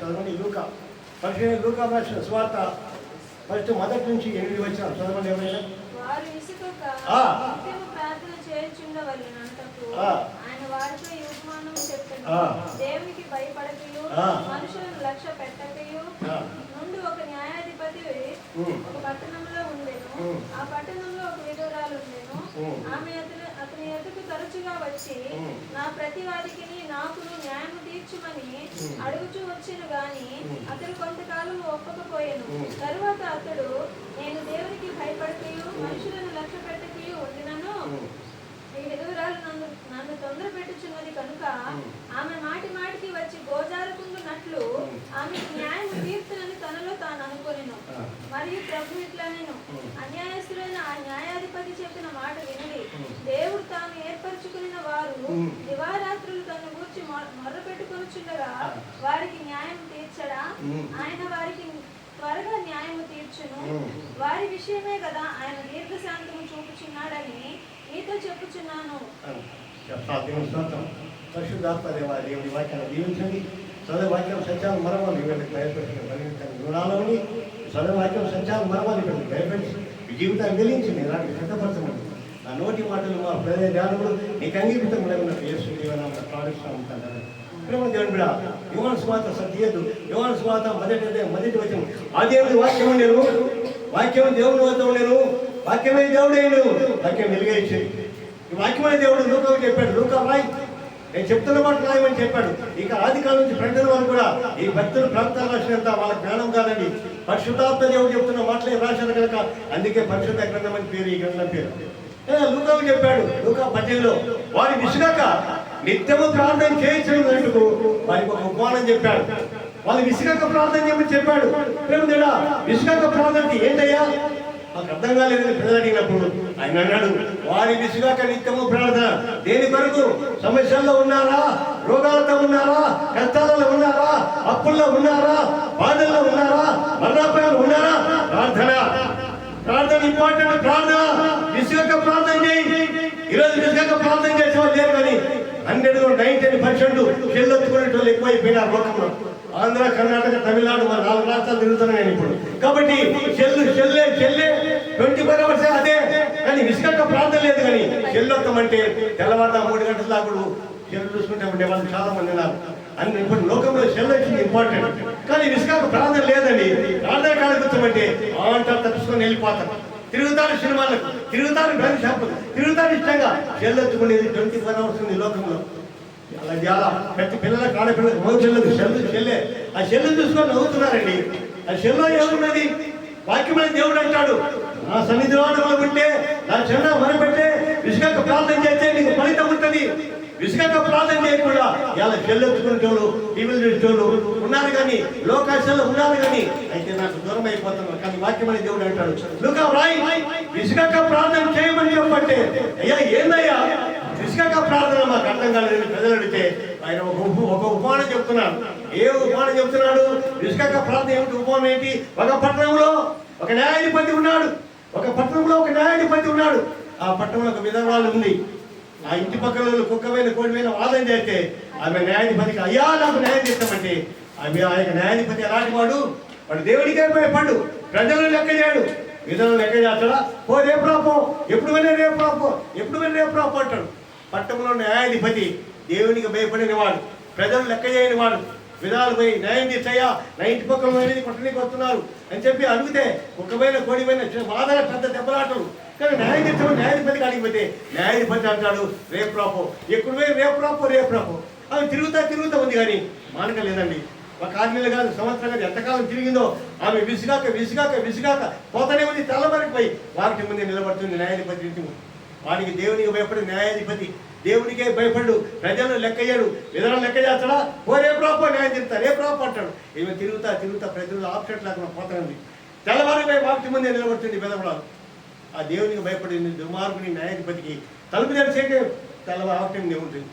చదవండి. లూకా పరిశుద్ధ లూకా రాసిన సువార్త ఫస్ట్ మొదటి నుంచి 8 వచ్చిన చదవండి. ఎవరైనా వారు ఇసుకొక నిత్యము ప్రార్థన చేయుచుండవలెనంటకు ఆయన వారితో ఈ ఉపమానం చెప్పెను. దేవునికి భయపడకయు మనుషులను లక్ష్య పెట్టకయు నుండి ఒక న్యాయాధిపతి ఒక పట్టణంలో ఉండెను. ఆ పట్టణంలో ఒక విధురాలు ఉండెను. ఆమె అతని ఎదుకు తరచుగా వచ్చి నా ప్రతివాదికి నాకును న్యాయము తీర్చుమని అడుగుచూ వచ్చెను గాని అతడు కొంతకాలం ఒప్పకపోయెను. తరువాత అతడు నేను దేవునికి భయపడకయు మనుషులను లక్ష్య పెట్టకయు ఉండినను ఈ విధురాలు నన్ను తొందర పెట్టుచున్నది కనుక ఆమె మాటి మాటికి వచ్చి గోజారుకుంటున్నట్లు ఆమెకు న్యాయం తీర్చునని తనలో తాను అనుకొనెను. మరియు ప్రభు ఇట్లనెను, అన్యాయస్తులైన ఆ న్యాయాధిపతి చెప్పిన మాట వినడి. దేవుడు తాను ఏర్పరచుకున్న వారు దివారాత్రులు తను గూర్చి మొర్ర పెట్టుకొనుచుండగా వారికి న్యాయం తీర్చడా? ఆయన వారికి త్వరగా న్యాయము తీర్చును. వారి విషయమే కదా ఆయన దీర్ఘశాంతము చూపుచున్నాడని మీతో చెప్పుచున్నాను. పరిశుద్ధాత్మ దేవుడి వాక్యాన్ని దీవించండి. చదువు వాక్యం సత్యాలు మరవాలి భయపెట్టాలని చదువు వాక్యం సత్యాలు మరవాలి భయపెట్టి మీ జీవితాన్ని వెలించింది. ఇలాంటి సిద్ధపరచండి. ఆ నోటి మాటలు మా ప్రజల ధ్యానములు నీకు అంగీకృతం ప్రాణిస్తూ ఉంటాను. దేవుని బిడ్డ యోహాను సువార్త సత్యదు. యోహాను సువార్త మొదటి వచనం ఆదియందు వాక్యము నేను, వాక్యము దేవుని వద్ద నేను, వాక్యమే దేవుడే నేను, వాక్యం వెలుగైంది. ఈ వాక్యమైన దేవుడు లూకాకు చెప్పాడు. లూకా రాయి, నేను చెప్తున్న మాట రాయమని చెప్పాడు. ఇక ఆది కాలం నుంచి ప్రకటన వాళ్ళు కూడా ఈ భక్తులు ప్రాంతాలు రాసినంత వాళ్ళ జ్ఞానం కాదండి, పరిశుద్ధాత్మ దేవుడు చెప్తున్న మాటలే రాశారు కనుక అందుకే పరిశుద్ధ గ్రంథం అని పేరు ఈ గ్రంథం పేరు. లూకాకు చెప్పాడు. లూకా 18లో వారి విసుగాక నిత్యము ప్రార్థన చేయించినందుకు వారికి ఒక ఉపమానం చెప్పాడు. వాళ్ళు విసుగాక ప్రార్థన చేయమని చెప్పాడు. విసుగాక ప్రార్థన ఏంటయ్యా మాకు అర్థం కాలేదని ప్రజలు అడిగినప్పుడు ఆయన అన్నాడు, వారి విసుగాక నిత్యము ప్రార్థన. దేని కొరకు? సమస్యల్లో ఉన్నారా, రోగాలతో ఉన్నారా, కష్టాలలో ఉన్నారా, అప్పుల్లో ఉన్నారా, బాధల్లో ఉన్నారా, మరణాపాయాలు ఉన్నారా, ప్రార్థన ప్రార్థన ఇంపార్టెంట్. ప్రార్థన విసుగాక ప్రార్థన చేయి. ఈరోజు విసుగాక ప్రార్థన చేసే వాళ్ళు లేరు కానీ 190% చెల్లెత్తుకునే వాళ్ళు ఎక్కువైపోయినారు లోకంలో. ఆంధ్ర, కర్ణాటక, తమిళనాడు మన 4 రాష్ట్రాలు తిరుగుతున్నాను నేను ఇప్పుడు. కాబట్టి చెల్లె 24 hours అదే. కానీ విసుగక ప్రార్థన లేదు. కానీ చెల్లొత్తమంటే తెల్లవారున 3 గంటల దాకా చెల్లు చూసుకుంటే ఉండే వాళ్ళు చాలా మంది ఉన్నారు. అని ఇప్పుడు లోకంలో చెల్లు వచ్చింది ఇంపార్టెంట్. కానీ విసుగక ప్రార్థన లేదండి. ప్రార్థన కాడకొచ్చామంటే అంటారు తప్పించుకొని వెళ్ళిపోతారు. తిరుగుతారు సినిమాలకు, తిరుగుతారు బ్యాంక్ షాపులు, తిరుగుతారు ఇష్టంగా. చెల్లెత్తుకునేది 24 hours ఉంది లోకంలో. అలా చాలా ప్రతి పిల్లలకు, ఆడపిల్లలకు, మగ చెల్లెలు చెల్లె ఆ చెల్లెలు చూసుకొని నవ్వుతున్నారండి. ఆ చెల్లో ఏమున్నది? వాక్యమైన దేవుడు అంటాడు, నా సన్నిధిలో ఉంటే నా చెన్న మనపెట్టే విసుగక ప్రార్థన చేస్తే నీకు ఫలితం ఉంటుంది. విసుగక ప్రార్థన చేయకుండా ఇలా చెల్లెత్తుకునేటోళ్ళు, టీవీలు చూసేటోళ్ళు ఉన్నారు కానీ లోకాశాలు ఉన్నారు కానీ అయితే నాకు దూరం అయిపోతున్నారు. కానీ వాక్యమైన దేవుడు అంటాడు, లూకా రాయి విసుగక ప్రార్థన చేయమని చెప్పంటే అయ్యా ఏందయ్యా విసుగక ప్రార్థన మాకు అర్థం కాలేదని ప్రజలు అడిగితే ఆయన ఒక ఉపమానం చెప్తున్నాడు. ఏ ఉపమానం చెప్తున్నాడు? విసుగక ప్రార్థన ఏమిటి? ఉపమానం ఏంటి? ఒక పట్టణంలో ఒక న్యాయాధిపతి ఉన్నాడు. ఒక పట్టణంలో ఒక న్యాయాధిపతి ఉన్నాడు. ఆ పట్టణంలో ఒక విధవరాలు ఉంది. ఆ ఇంటి పక్కన కుక్కమైన కోడిమైన వాదన చేస్తే ఆమె న్యాయాధిపతికి అయ్యా నాకు న్యాయం చేస్తామంటే ఆమె ఆ యొక్క న్యాయాధిపతి ఎలాంటి వాడు దేవుడికే భయపడు, ప్రజలు లెక్క చేయడు. విధులను లెక్క చేస్తాడా? రేపు రాపో, ఎప్పుడు వెళ్ళే రేపు రాపో, ఎప్పుడు వెళ్ళి రేపు రాపో అంటాడు. పట్టణంలో న్యాయాధిపతి దేవునికి భయపడిన వాడు, ప్రజలు లెక్క చేయని వాడు. విధాలు పోయి న్యాయం తీర్చయ్యా, నా ఇంటి పక్కన పట్టణానికి వస్తున్నారు అని చెప్పి అడిగితే కుక్కమైన కోడిపోయిన బాధగా పెద్ద దెబ్బలాటలు. కానీ న్యాయం తీర్చమని న్యాయాధిపతికి అడిగిపోతే న్యాయాధిపతి అంటాడు రేపు రాపో, ఎప్పుడు పోయి రేపు రాపో. అవి తిరుగుతా ఉంది కానీ మానక లేదండి. ఒక 6 నెలలు కాదు, సంవత్సరం కాదు, ఎంతకాలం తిరిగిందో ఆమె విసుగాక పోతనే ఉంది. తెల్లవారికి పోయి వారికి ముందే నిలబడుతుంది న్యాయాధిపతి ఇంటి ముందు. వాడికి దేవునికి భయపడి న్యాయాధిపతి దేవునికే భయపడు, ప్రజలను లెక్కయ్యాడు. విధానం లెక్క చేస్తాడా? రేపు రాపో న్యాయం తీరుతా, రేపు రాపో అంటాడు. ఈమె తిరుగుతా ప్రజలు ఆప్షెట్ లేకుండా పోతానండి. తెల్లవారికి వాటి ముందే నిలబడుతుంది విధవరాలు. ఆ దేవునికి భయపడింది దుర్మార్గుని న్యాయాధిపతికి తలుపు తెరిచేకే తెల్లవారి ఉంటుంది.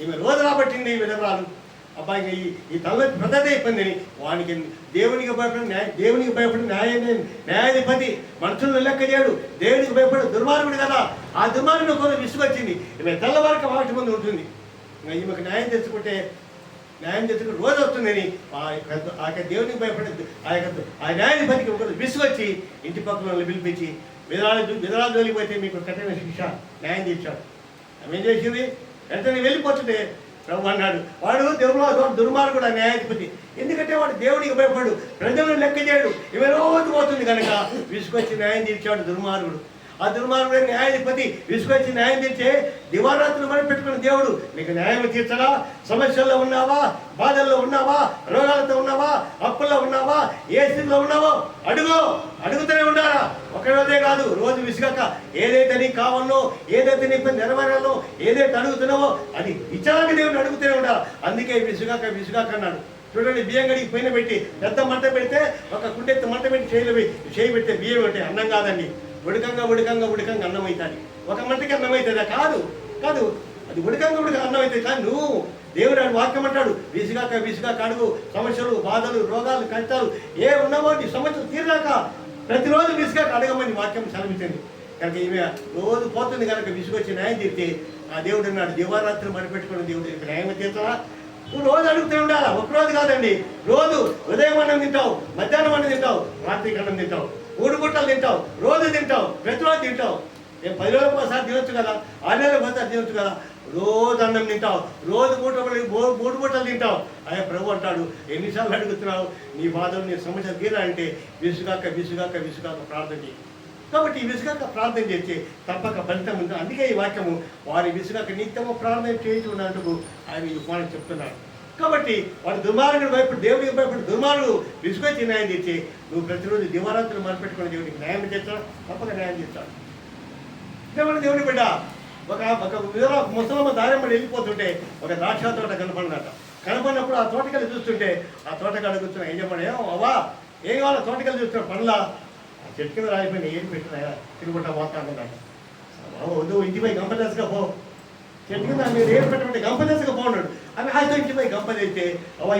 ఈమె రోజు రాబట్టింది ఈ విధవరాలు. అబ్బాయి ఈ తలనొప్పి పెద్దదే అయిపోయిందని వానికి దేవునికి భయపడి న్యాయాధిపతి మనుషులను లెక్క చేయడు, దేవునికి భయపడి దుర్మార్గుడు కదా. ఆ దుర్మార్గుడు కొంత విసుగొచ్చింది. ఈమె తెల్లవారికి వాటి ముందు ఉంటుంది. ఈమెకు న్యాయం తెచ్చుకుంటే న్యాయం చేస్తున్న రోజు వస్తుందని ఆ యొక్క దేవునికి భయపడే ఆ న్యాయాధిపతికి ఒక విసుగొచ్చి ఇంటి పక్కన పిలిపించి విధరాలు వెళ్ళిపోతే మీకు కఠిన శిక్ష న్యాయం తీర్చాడు. ఆమె ఏం చేసింది? వెంటనే వెళ్ళిపోతుంటే ప్రభు అన్నాడు, వాడు దేవుడు దుర్మార్గుడు న్యాయాధిపతి. ఎందుకంటే వాడు దేవుడికి భయపడు, ప్రజలను లెక్క చేయడు, ఇవి రోజు పోతుంది కనుక విసుకొచ్చి న్యాయం తీర్చాడు దుర్మార్గుడు. ఆ దుర్మార్గుడు న్యాయాధిపతి విసుకొచ్చి న్యాయం తీర్చే దివారాత్రులు మనం పెట్టుకున్న దేవుడు నీకు న్యాయం తీర్చడా? సమస్యల్లో ఉన్నావా, బాధల్లో ఉన్నావా, రోగాలతో ఉన్నావా, అప్పుల్లో ఉన్నావా, ఏ స్థితిలో ఉన్నావో అడుగుతూనే ఉండాలా. ఒకరోజే కాదు, రోజు విసుగక ఏదైతే నీకు కావాలో, ఏదైతే నీకు నెరవేరాలో, ఏదైతే అడుగుతున్నావో అది ఇచ్చాక దేవుని అడుగుతూనే ఉండాలి. అందుకే విసుగాక అన్నాడు. చూడండి, బియ్యం గడికి పైన పెట్టి పెద్ద మంట పెడితే ఒక కుండెత్త మంట పెట్టి చేయి పెడితే బియ్యం అంటే అన్నం కాదండి. ఉడకంగా అన్నం అవుతుంది. ఒక మంటకి అన్నం అవుతుందా? కాదు, అది ఉడకంగా అన్నం అవుతుంది. కానీ నువ్వు దేవుడు వాక్యం అంటాడు, విసుగాక అడుగు. సమస్యలు, బాధలు, రోగాలు, కష్టాలు ఏ ఉన్నావో నీ సమస్యలు తీరాక ప్రతిరోజు విసుగాక అడగమని వాక్యం సెలవించింది. కనుక ఈమె రోజు పోతుంది కనుక విసుగొచ్చి న్యాయం తీర్తే ఆ దేవుడు అన్నాడు, దివారాత్రులు మరిపెట్టుకున్న దేవుడు న్యాయం తీర్చవా? నువ్వు రోజు అడుగుతూ ఉండాలా. ఒకరోజు కాదండి, రోజు ఉదయం అన్నం తింటావు, మధ్యాహ్నం అన్నం తింటావు, రాత్రికి అన్నం తింటావు, 3 పూటలు తింటావు, రోజు తింటావు, ప్రతిరోజు తింటావు. నేను 10 రోజులకు ఒకసారి తినొచ్చు కదా, 6 నెలలకు ఒకసారి తినొచ్చు కదా. రోజు అన్నం తింటావు, రోజు 3 పూటలు తింటావు. అయ్యా ప్రభు అంటాడు, ఎన్నిసార్లు అడుగుతున్నావు? నీ బాధలు, నీ సమస్యలు తీరా అంటే విసుగాక ప్రార్థన చేయి. కాబట్టి విసుగాక ప్రార్థన చేస్తే తప్పక ఫలితం ఉంది. అందుకే ఈ వాక్యము వారి విసుగాక నిత్యము ప్రార్థన చేయించుకున్నందుకు ఆయన ఈ ఉపమానం చెప్తున్నాడు. కాబట్టి వాడు దుర్మార్గుడు భయపడి దేవుడికి భయపడి దుర్మార్గుడు విసుగొచ్చి న్యాయం తెచ్చి నువ్వు ప్రతిరోజు దివారాత్రులు మొదలుపెట్టుకుని దేవుడికి న్యాయం చేస్తాడు, తప్పక న్యాయం చేస్తాడు. దేవుడి బిడ్డ ఒక ముసలమ్మ దారిమ్మడి వెళ్ళిపోతుంటే ఒక ద్రాక్ష తోట కనపడినప్పుడు ఆ తోటకెళ్ళి చూస్తుంటే ఆ తోటకాడ కూర్చున్న యజమాని, అవ్వా ఏం కావాలో తోటకెళ్ళి చూస్తున్న పండ్ల చెట్టు కింద రాయిపోయిన ఏం పెట్టినా తిరుగుంటా పోతాడన్నమాట. వద్దు, ఇంటిపై గంపదేశగా పో, చెట్టు కింద మీరు ఏం పెట్టమంటే గంపదేశగా పోన్నాడు. అని ఆశతో ఇంటిపై గంప తెస్తే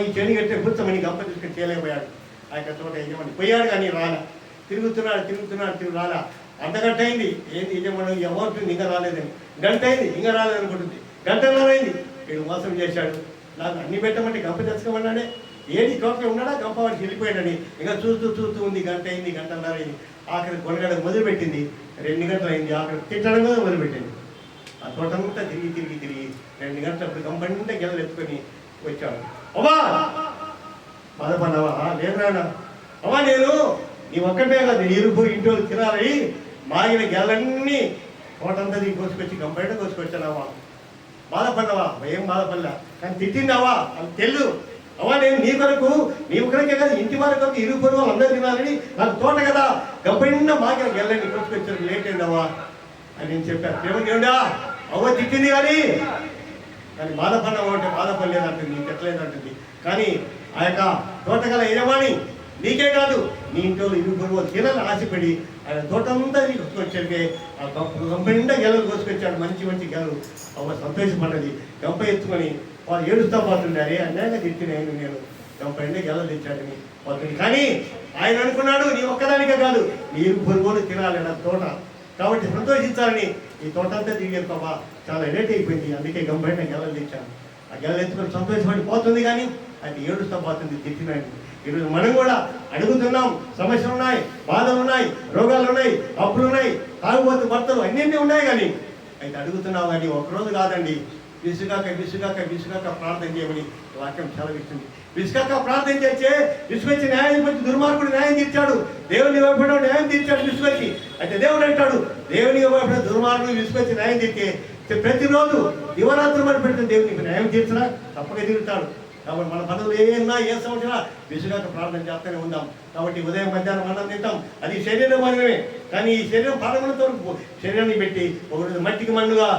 ఈ చెని కట్టే కూర్చోమని గంప తీసుకొని చేయలేకపోయాడు. ఆ యొక్క తోట యజమాని పోయాడు కానీ రాలా, తిరుగుతున్నాడు రాలా. అర్ధగంట అయింది, ఏంది యజమాని ఎవరికి ఇంకా రాలేదని. గంట అయింది, ఇంకా రాలేదనుకుంటుంది. గంటన్నర అయింది, వీడు మోసం చేశాడు. నాకు అన్ని పెట్టమంటే గంప తెచ్చుకోమన్నాడే, ఏది తోటలో ఉన్నాడా గంప వాడికి వెళ్ళిపోయాడని. ఇంకా చూస్తూ ఉంది. గంట అయింది, గంటన్నర అయింది. ఆఖరి కొనగడకు మొదలుపెట్టింది. 2 గంటలు అయింది. ఆఖరి తిట్టడం కూడా మొదలుపెట్టింది. ఆ తోటంతా తిరిగి 2 గంటలప్పుడు గంపంటే గెలలు ఎత్తుకొని వచ్చాడు. అవ్వా బాధపడ్డావా? లేదు నాన్న. అవ్వా నేను నీ ఒక్కటే కాదు, ఇరుపు ఇంట్లో తినాలి మాగిన గెలలన్నీ తోటంతా నీ కోసుకొచ్చి గంపంటే కోసుకొచ్చానవ్వా. బాధపడ్డావా? ఏం బాధపడలా, కానీ తిట్టిందావా అని తెలు. అవ్వా నేను నీ ఒక్కరికే కాదు, ఇంటి వరకు ఇరుగు పొరుగు అందరూ తినాలని నాకు తోట కదా గంపండా మాగిన గెలని కోసుకొచ్చారు, లేట్ అయిందవ్వా అని నేను చెప్పాను. దేవుడా అవ్వ తిట్టింది కానీ బాధపడినావు అంటే బాధపడలేదంటుంది, నీకు ఎట్లేదంటుంది. కానీ ఆ యొక్క తోటగల యజమాని నీకే కాదు నీ ఇంట్లో ఇరుగు పొరుగు తినాలని ఆశపడి ఆయన తోటంతా కోసుకొచ్చాడికే ఆ గంప నిండా గెలలు కోసుకొచ్చాడు, మంచి గెలలు. అవ్వ సంతోషపడ్డది. గంప ఎత్తుకొని వాళ్ళు ఏడుస్తా పోతుండారే, అన్యాయంగా తిట్టినాయని నేను గంప నిండా గెలలు తెచ్చాడని పోతుంది. కానీ ఆయన అనుకున్నాడు నీ ఒక్కదానికే కాదు, నీ ఇరుగు పొరుగులు తినాలి నా తోట, కాబట్టి సంతోషించాలని ఈ తోటంతా తిరిగారు. బాబా చాలా లేట్ అయిపోయింది, అందుకే గంపైన గెలలు తెచ్చాను. ఆ గెలలు ఎత్తుకొని సంతోషపడి పోతుంది, కానీ అది ఏడుస్తా పోతుంది తిట్టినాయని. ఈరోజు మనం కూడా అడుగుతున్నాం, సమస్యలు ఉన్నాయి, బాధలు ఉన్నాయి, రోగాలు ఉన్నాయి, అప్పులు ఉన్నాయి, తాగుబోతు భర్తలు అన్నీ ఉన్నాయి. కానీ అయితే అడుగుతున్నావు కానీ ఒకరోజు కాదండి. విసుగాక ప్రార్థన చేయమని వాక్యం సెలవిస్తుంది. విసుగాక ప్రార్థన చేస్తే విసుగొచ్చి న్యాయం వచ్చి దుర్మార్గుడు న్యాయం తీర్చాడు, దేవుని వైపు న్యాయం తీర్చాడు విసుగొచ్చి. అయితే దేవుడు అంటాడు, దేవుని వైపు దుర్మార్గుడు విసుగొచ్చి న్యాయం తీర్చే ప్రతిరోజు దివరాత్రులు మరి పెడుతుంది దేవునికి న్యాయం తీర్చడా తప్పక తిరుగుతాడు. కాబట్టి మన పనులు ఏమన్నా ఏ సంవత్సరం విసుగాక ప్రార్థన చేస్తూనే ఉందాం. కాబట్టి ఉదయం మధ్యాహ్నం అన్నం తింటాం, అది శరీరం మనమే. కానీ ఈ శరీరం పాలనతో శరీరాన్ని పెట్టి ఒకటి మట్టికి మన్నుగా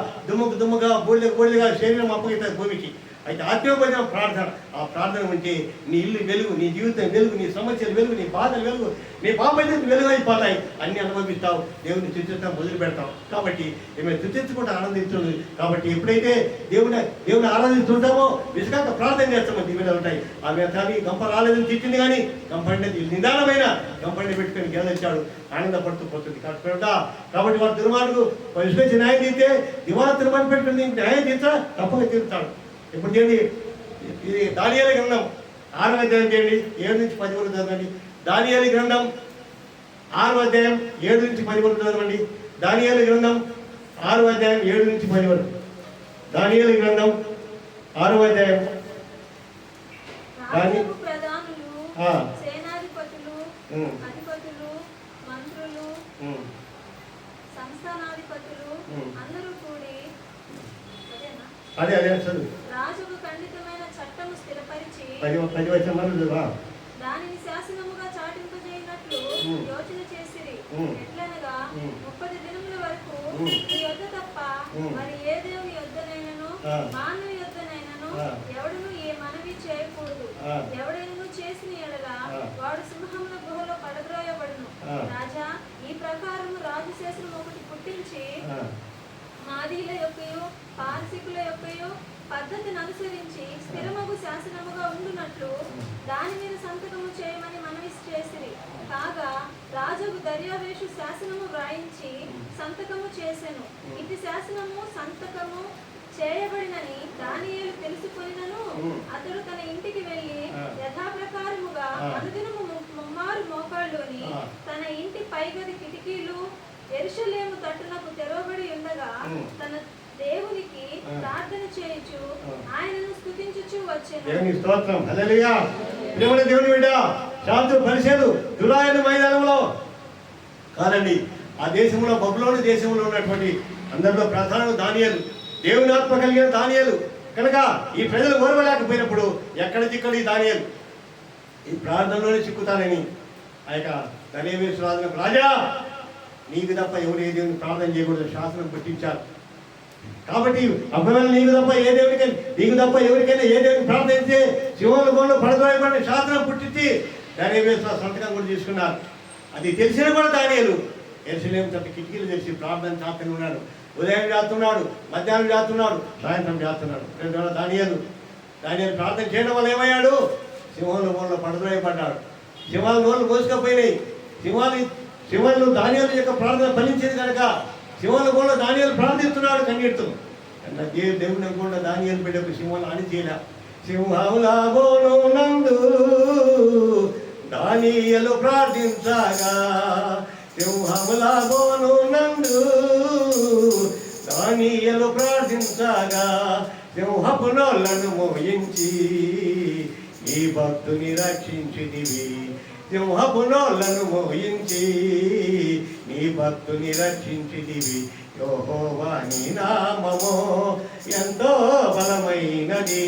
దుమ్ముగా బూడిదగా శరీరం అప్పగిస్తుంది భూమికి. అయితే ఆత్మీయమైన ప్రార్థన, ఆ ప్రార్థన ఉంటే నీ ఇల్లు వెలుగు, నీ జీవితం వెలుగు, నీ సమస్యలు వెలుగు, నీ బాధలు వెలుగు, నీ పాపైతే వెలుగు అయిపోతాయి. అన్ని అనుభవిస్తావు, దేవుని తుతించడం మొదలు పెడతావు. కాబట్టి ఏమైనా తుతించుకుంటూ ఆనందించుంది. కాబట్టి ఎప్పుడైతే దేవుని ఆరాధిస్తుంటామో విసుగాక ప్రార్థన చేస్తామో దీవెనలు ఉంటాయి. ఆమె కానీ గంప రాలేదని తిట్టింది, కానీ గంప అంటే నిదానమైన గంపండి పెట్టుకొని గెలిచాడు, ఆనందపడుతూ పోతుంది. కాబట్టి వాడు దుర్మార్గుడు విసుగొచ్చి న్యాయం తీస్తే దివారాత్రులు పెట్టుకుని న్యాయం తీర్చా తప్పగా తీరుతాడు. ఇప్పుడు చేయండి ఇది దానియేలు గ్రంథం 6వ అధ్యాయం చేయండి, 7 నుంచి 10 వరకు చదవండి. దానియేలు గ్రంథం 6వ అధ్యాయం 7 నుంచి 10 వరకు చదవండి. దానియేలు గ్రంథం 6వ అధ్యాయం 7 నుంచి 10 వరకు. దానియేలు గ్రంథం 6వ అధ్యాయం. రాజులకు ప్రధానులు, ఆ. సేనాధిపతులు, అధిపతులు, మంత్రులు, సంస్థానాధిపతులు అందరూ కూడి అదే చదువు. రాజుకు ఖండితమైన చట్టము స్థిరపరిచి 10 వచనాలు దానిని శాసనముగా చాటింపజేయనట్లు యోచన చేసిరి. ఎట్లనగా 30 దినముల వరకు ఈ యొద్ద తప్ప మరి ఏ దేవుని యొద్దనైనను మానవ యొద్దనైనను ఎవడును ఏ మనవి చేయకూడదు. ఎవడైనా చేసిన ఎడల వాడు సింహముల గుహలో పడద్రోయబడును. రాజా ఈ ప్రకారము రాజు శాసనం ఒకటి పుట్టించి మాదీల యొక్కయు పారసికుల యొక్కయు పద్ధతిని అనుసరించి స్థిరమగు శాసనముగా ఉండునట్లు దాని మీద సంతకము చేయమని మనవి చేసిరి. కాగా రాజుకు దర్యావేషు శాసనము వ్రాయించి సంతకము చేసెను. ఇది శాసనము సంతకము చేయబడినని దానియేలు తెలుసుకొనినను అతడు తన ఇంటికి వెళ్లి యథాప్రకారముగా అనుదినము ముమ్మారు మోకాళ్ళుని తన ఇంటి పైగది కిటికీలు యెరూషలేము తట్టునకు తెరవబడి ఉండగా తన దేవునికి ప్రార్థన చేయుచు ఆయనను స్తుతించుచు వచ్చెను. దేవుని స్తోత్రం. హల్లెలూయా. ప్రియమైన దేవుని బిడ్డ, శాస్త్రులు పరిసయ్యులు దురాయన మైదానంలో కాదండి, ఆ దేశంలో బబులోను దేశంలో ఉన్నటువంటి అందరిలో ప్రధాన దానియేలు, దేవుని ఆత్మ కలిగిన దానియేలు కనుక ఈ ప్రజలు ఓర్వలేకపోయినప్పుడు ఎక్కడ చిక్కడు ఈ దానియేలు ఈ ప్రార్థనలోనే చిక్కుతానని ఆ యొక్క దర్యావేషు రాజులకు, రాజా నీకు తప్ప ఎవరు ఏ దేవుని ప్రార్థన చేయకూడదు శాసనం పుట్టించారు. కాబట్టి ఒకవేళ నీకు తప్ప ఏ దేవుడికైనా నీకు తప్ప ఎవరికైనా ఏ దేవుని ప్రార్థించి శివుల గోళ్ళు పడదోయబడి శాస్త్రం పుట్టించి దర్యావేషు సంతకం కూడా తీసుకున్నారు. అది తెలిసిన కూడా దానియేలు యెరూషలేము తప్ప కిటికీలు తెరిచి ప్రార్థన చేస్తూనే ఉన్నాడు. ఉదయం చేస్తున్నాడు, మధ్యాహ్నం చేస్తున్నాడు, సాయంత్రం చేస్తున్నాడు. దానియేలు ప్రార్థన చేయడం వల్ల ఏమయ్యాడు? సింహాల గోళ్ళు పడదోయబడ్డాడు. సింహాల గోళ్ళు మోసుకపోయినాయి. సింహాలు దానియేలు యొక్క ప్రార్థన ఫలించేది కనుక సింహాల గోళ్ళ దానియేలు ప్రార్థిస్తున్నాడు కన్నీటితో. దేవుని అనుకుండా దానియేలు బిడ్డకు సింహాలు అని చేయలే. సింహముల గోలు నందు దానియేలు ప్రార్థించగా, సింహముల గోలు నందు దానియేలు ప్రార్థించగా, సింహపు నోళ్లను మోయించి నీ భక్తుని రక్షించితివి. సింహపు నోళ్లను మోయించి నీ భక్తుని రక్షించితివి. యెహోవా నీ నామము ఎంతో బలమైనది,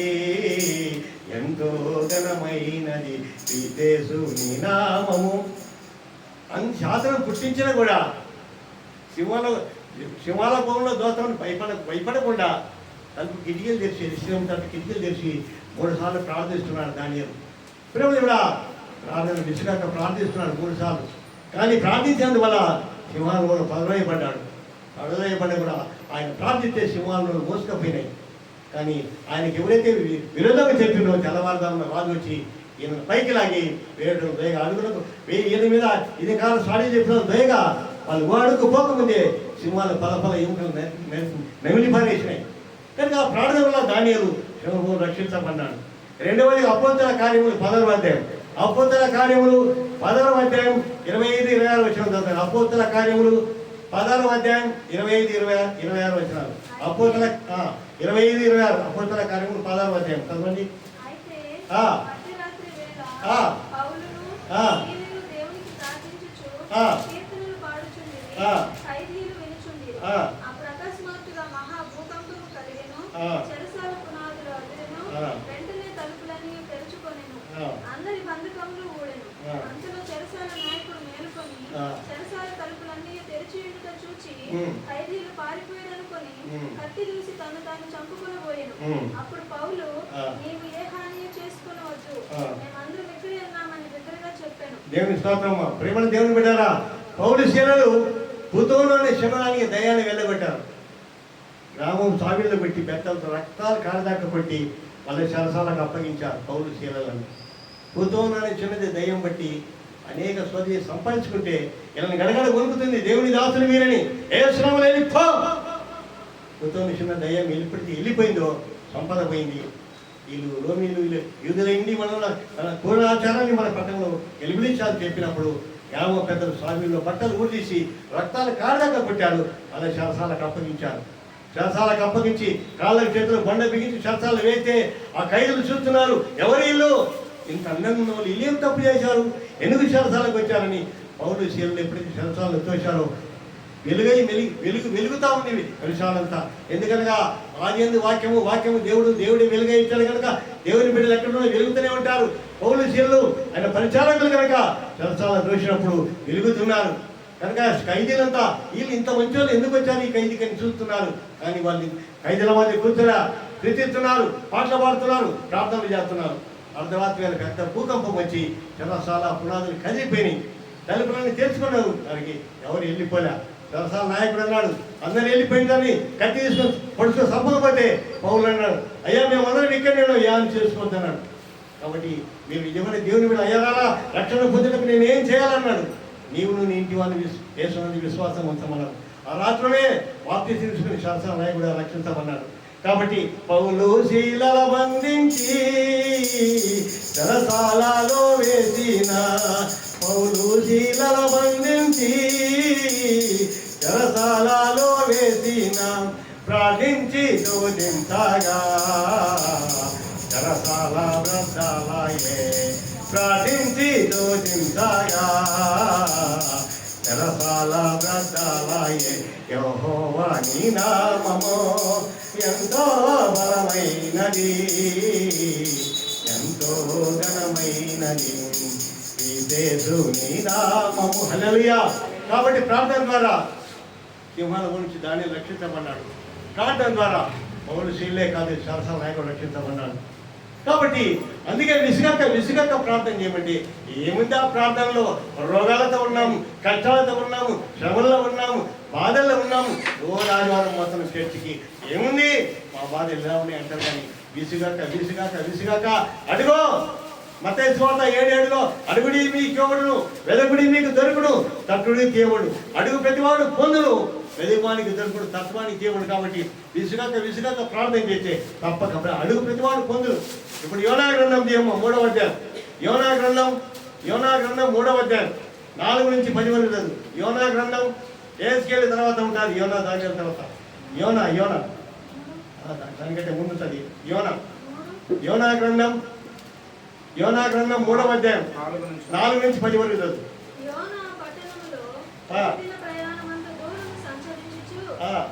ఎంతో ఘనమైనది. నీ నామము అని శాసనం పుట్టించిన కూడా సింహాల భూమిలో దోషం భయపడకుండా తనకు కిటికీలు తెరిచి శివం తనకు కిటికీలు తెరిచి 3 సార్లు ప్రార్థిస్తున్నాడు దానియేలు. ప్రేమ కూడా ప్రార్థన విసుగాక ప్రార్థిస్తున్నాడు 3 సార్లు. కానీ ప్రార్థించేందువల్ల సింహాలు కూడా పదవేయబడ్డాడు. పదవేయబడ్డా కూడా ఆయన ప్రార్థిస్తే సింహాలు మోసుకపోయినాయి. కానీ ఆయనకి ఎవరైతే విరోధంగా చెప్పిండో తెల్లవారుదామున రాజు వచ్చి ఈయన పైకి లాగి వేయడం దయగా అడుగులకు ఈయన మీద ఇది కాలం సారీ చెప్పిన దయగా వాళ్ళు అడుగు పోకముందే సింహాలు పల ఎముకలు నమిలి పారేసినాయి. కనుక ఆ ప్రార్థన వల్ల దానియేలు సింహము రక్షించబడ్డాడు. రెండవది అపోస్తల కార్యములు 10వ అధ్యాయం. అపోస్తల కార్యములు 10వ అధ్యాయం 25-26 వచనం చదువుతారు. అపోస్తల కార్యములు 10వ అధ్యాయం 25-26 వచనాలు. అపోస్తల 25-26 అపోస్తల కార్యములు 10వ అధ్యాయం చదవండి. వెంటనే తలుపులన్నీ తెరుచుకొనెను. అందరి బంధకములు ఊడెను. అంతలో చెరసాల నాయకుడు మేలుకొని చెరసాల తలుపులన్నీ తెరిచి ఉండుట చూచి ఖైదీలు పారిపోయారనుకొని కత్తి దూసి తను తాను చంపుకొనబోయెను. అప్పుడు పౌలు, నీవు ఏ హాని చేసుకొనవద్దు, మేమందరం ఇక్కడే ఉన్నామని బిగ్గరగా చెప్పాను. దేవుని స్తోత్రము. ప్రేమల దేవుని బిడ్డారా, పౌలు శీలలు భూతంలోని శమనానికి దయాన్ని వెళ్ళగొట్టారు. గ్రామం సాగిళ్ళు పెట్టి బెత్తలతో రక్తాలు కారదాక కొట్టి వాళ్ళ శరసాలకు అప్పగించారు పౌలు శీలలను. భూతంలోని చిన్నది దయ్యం బట్టి అనేక స్వది సంపాదించుకుంటే ఇలా గడగడ కొనుకుతుంది. దేవుని దాసులు మీరని ఏ శ్రమ లేని భూతం చిన్న దయ్యం వెళ్ళిపోయిందో సంపద పోయింది. వీళ్ళు రోమీలు వీళ్ళు యూదుల ఇండి మన పూర్ణాచారాన్ని మన పట్టణంలో వెలుగులించాలని చెప్పినప్పుడు యావ పెద్దలు స్వామిలో బట్టలు ఊడదీసి రక్తాలు కాళ్ళగా కొట్టారు. అలా శరసాలకు అప్పగించారు. శరసాలకు అప్పగించి కాళ్ళ చేతులు బండ బిగించి శరసాలు వేస్తే ఆ ఖైదులు చూస్తున్నారు, ఎవరి ఇల్లు ఇంత అందంగా ఉన్న వాళ్ళు ఇల్లు ఏం తప్పు చేశారు, ఎందుకు శరసాలకు వచ్చారని పౌలు శీలను ఎప్పుడైతే శరసాలను తోశారో వెలుగుతా ఉంది విషయాలంతా. ఎందుకనగా ఆది వాక్యము దేవుడే వెలుగై ఇచ్చాడు కనుక దేవుని బిడ్డలు ఎక్కడో వెలుగుతూనే ఉంటారు. పౌలు శీలు ఆయన పరిచారకులు కనుక శరసాల దోషినప్పుడు వెలుగుతున్నారు కనుక ఖైదీలంతా వీళ్ళు ఇంత మంచి వాళ్ళు ఎందుకు వచ్చారు ఈ ఖైదీకి అని చూస్తున్నారు. కానీ వాళ్ళు ఖైదీల మధ్య కూర్చున్నా కీర్తిస్తున్నారు, పాటలు పాడుతున్నారు, ప్రార్థనలు చేస్తున్నారు. అర్ధరాత్రి వేళ పెద్ద భూకంపం వచ్చి చెరసాల పునాదులు కదిలిపోయినాయి. తలుపులన్నీ తెరుచుకున్నారు. దానికి ఎవరు వెళ్ళిపోలే. చెరసాల నాయకుడు అన్నాడు, అందరు వెళ్ళిపోయిందని కత్తి తీసుకొని పొడుచుకొని సంపకపోతే పౌలు అన్నాడు, అయ్యా మేమందరం ఇక్కడ నేను యానం చేసుకోవద్దన్నాడు. కాబట్టి మీరు నిజమైన దేవుని మీద అయ్యారా రక్షణ పొందడానికి నేను ఏం చేయాలన్నాడు. నీవు నీ ఇంటి వాళ్ళని యేసునందు విశ్వాసం ఉంచమన్నాడు. ఆ రాత్రమే వాప్తి తీసుకుని శరసాల నాయకుడు రక్షించమన్నాడు. కాబట్టి పౌలు శీలల బంధించి చెరసాలలో వేసిన పౌలు శీలల బంధించి చెరసాలలో వేసిన ప్రార్థించి శోధించగా చెరసాల వ్రతాలయే ప్రార్థించి శోధించగా చెరసాల వ్రతాలయే యెహోవా నీ నామము ఎంతో బలమైనది ఎంతో ఘనమైనది నీ నామము. హల్లెలూయా. కాబట్టి ప్రార్థన ద్వారా సింహాల గురించి దాన్ని రక్షించమన్నాడు. ప్రార్థన ద్వారా పౌలు శీలే కాదు శరసాల నాయకుడు రక్షించమన్నాడు. కాబట్టి అందుకే విసుగక ప్రార్థన చేయమండి. ఏముంది ఆ ప్రార్థనలో? రోగాలతో ఉన్నాము, కష్టాలతో ఉన్నాము, శ్రమల్లో ఉన్నాము, బాధల్లో ఉన్నాము. రోజు ఆదివారం మొత్తం చర్చికి ఏముంది మా బాధ ఎలా ఉన్నాయి అంటారు. కానీ విసుగాక అడుగో. మత్తయి సువార్త 7:7 అడుగుడి మీకు ఇవ్వబడును, వెదకుడి మీకు దొరుకును, తట్టుడి తీయబడు. అడుగు ప్రతివాడు పొందును, వెదకువానికి దొరుకుడు, తత్వానికి తీయబడు. కాబట్టి విసుగాక ప్రార్థన చేస్తే తప్పక అడుగు ప్రతివాడు పొందును. ఇప్పుడు యోనా గ్రంథం తీయమ్మ 3వ అధ్యాయం. యోనా గ్రంథం 3వ అధ్యాయం 4 నుంచి 10 వరకు చదువు. యోనా గ్రంథం ఏస్కేల్ తర్వాత ఉంటుంది. యోనా దాని తర్వాత యోనా దానికంటే ముందు ఉంటుంది. యోనా గ్రంథం 3వ అధ్యాయం 4 నుంచి 10 వరకు చదువు. యోనా పట్టణములో ప్రయాణమంతా దూరం సంచరించుచు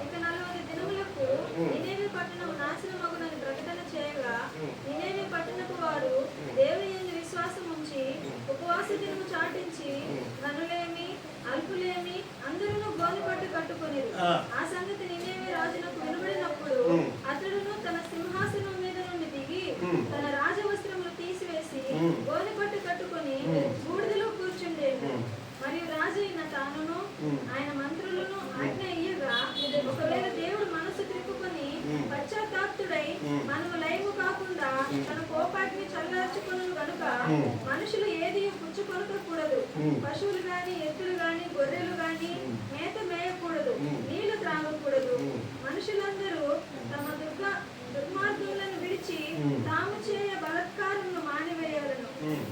ఇక 40 దినములకు నినేవే పట్టణము నాశనమగునని ప్రకటన చేయగా నినేవే పట్టణపు వారు దేవుని యందు విశ్వాసం ఉంచి ఉపవాస దినము చాటించి ధనులేమి అల్పులేమి అందరూ గోనెపట్టు కట్టుకొనిరు. ఆ సంగతి నినేవే రాజునకు వినబడినప్పుడు అతడును తన సింహాసనం మీద నుండి దిగి తన రాజవస్త్రములు తీసివేసి గోనెపట్టు కట్టుకొని బూడిదలో కూర్చుండేను. మరియు రాజు అయిన తానును ఆయన మంత్రులను ఆజ్ఞ ఇయ్యగా ఒకవేళ దేవుడు మనసు త్రిప్పుకొని పశ్చాత్తాప్తుడై మనము లయము కాకుండా తన కోపాగ్ని చల్లార్చుకొను గనుక మనుషులు ఏది పుచ్చుకొనకూడదు, పశువులు గాని ఎద్దులు గాని గొర్రెలు గాని మేత మేయకూడదు, నీళ్లు త్రాగకూడదు. మనుషులందరూ తమ దుర్మార్గములను విడిచి తాము చేయ బలత్కారమును మానివేయాలను.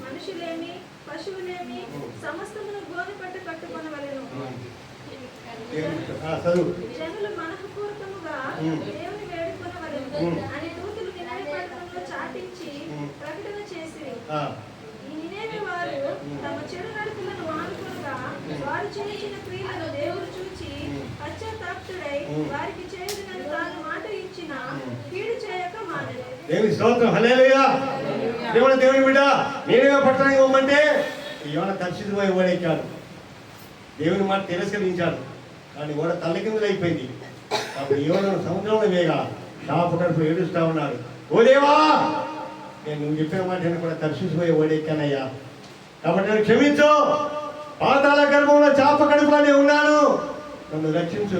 మనుషులేమి పశువులేమి సమస్తమును గోనెపట్టు కట్టుకొనవలెను. జనులు మనఃపూర్వకముగా దేవుని వేడుకొనవలెను అని దూతలు నినేవే పట్టణంలో చాటించి ప్రకటన చేసిరి. ఈ నినేవే వారు తమ చెడు నడుపులను మానుకొనగా వారు చేసిన క్రియలను దేవుడు చూచి పశ్చాత్తాప్తుడై వారికి చేయదునని తాను మాట ఇచ్చిన కీడు చేయక మానలేదు. దేవుని స్తోత్రం. హల్లెలూయా. దేవుని బిడ్డ నినేవే పట్టణానికి పోమంటే యోనా తప్పిపోయి ఓడెక్కాడు. దేవుని మాట తిరస్కరించాడు. కానీ ఓడ తల్లకిందులు అయిపోయింది. అప్పుడు యోనాను సముద్రంలో వేగా షాపు కడుపు ఏడుస్తూ ఉన్నాడు. ఓ దేవా, నేను నువ్వు చెప్పిన మాట నేను కూడా తప్పిపోయి ఓడెక్కానయ్యా, కాబట్టి నన్ను క్షమించు. పాతాళ గర్భంలో చాప కడుపులోనే ఉన్నాను, నన్ను రక్షించు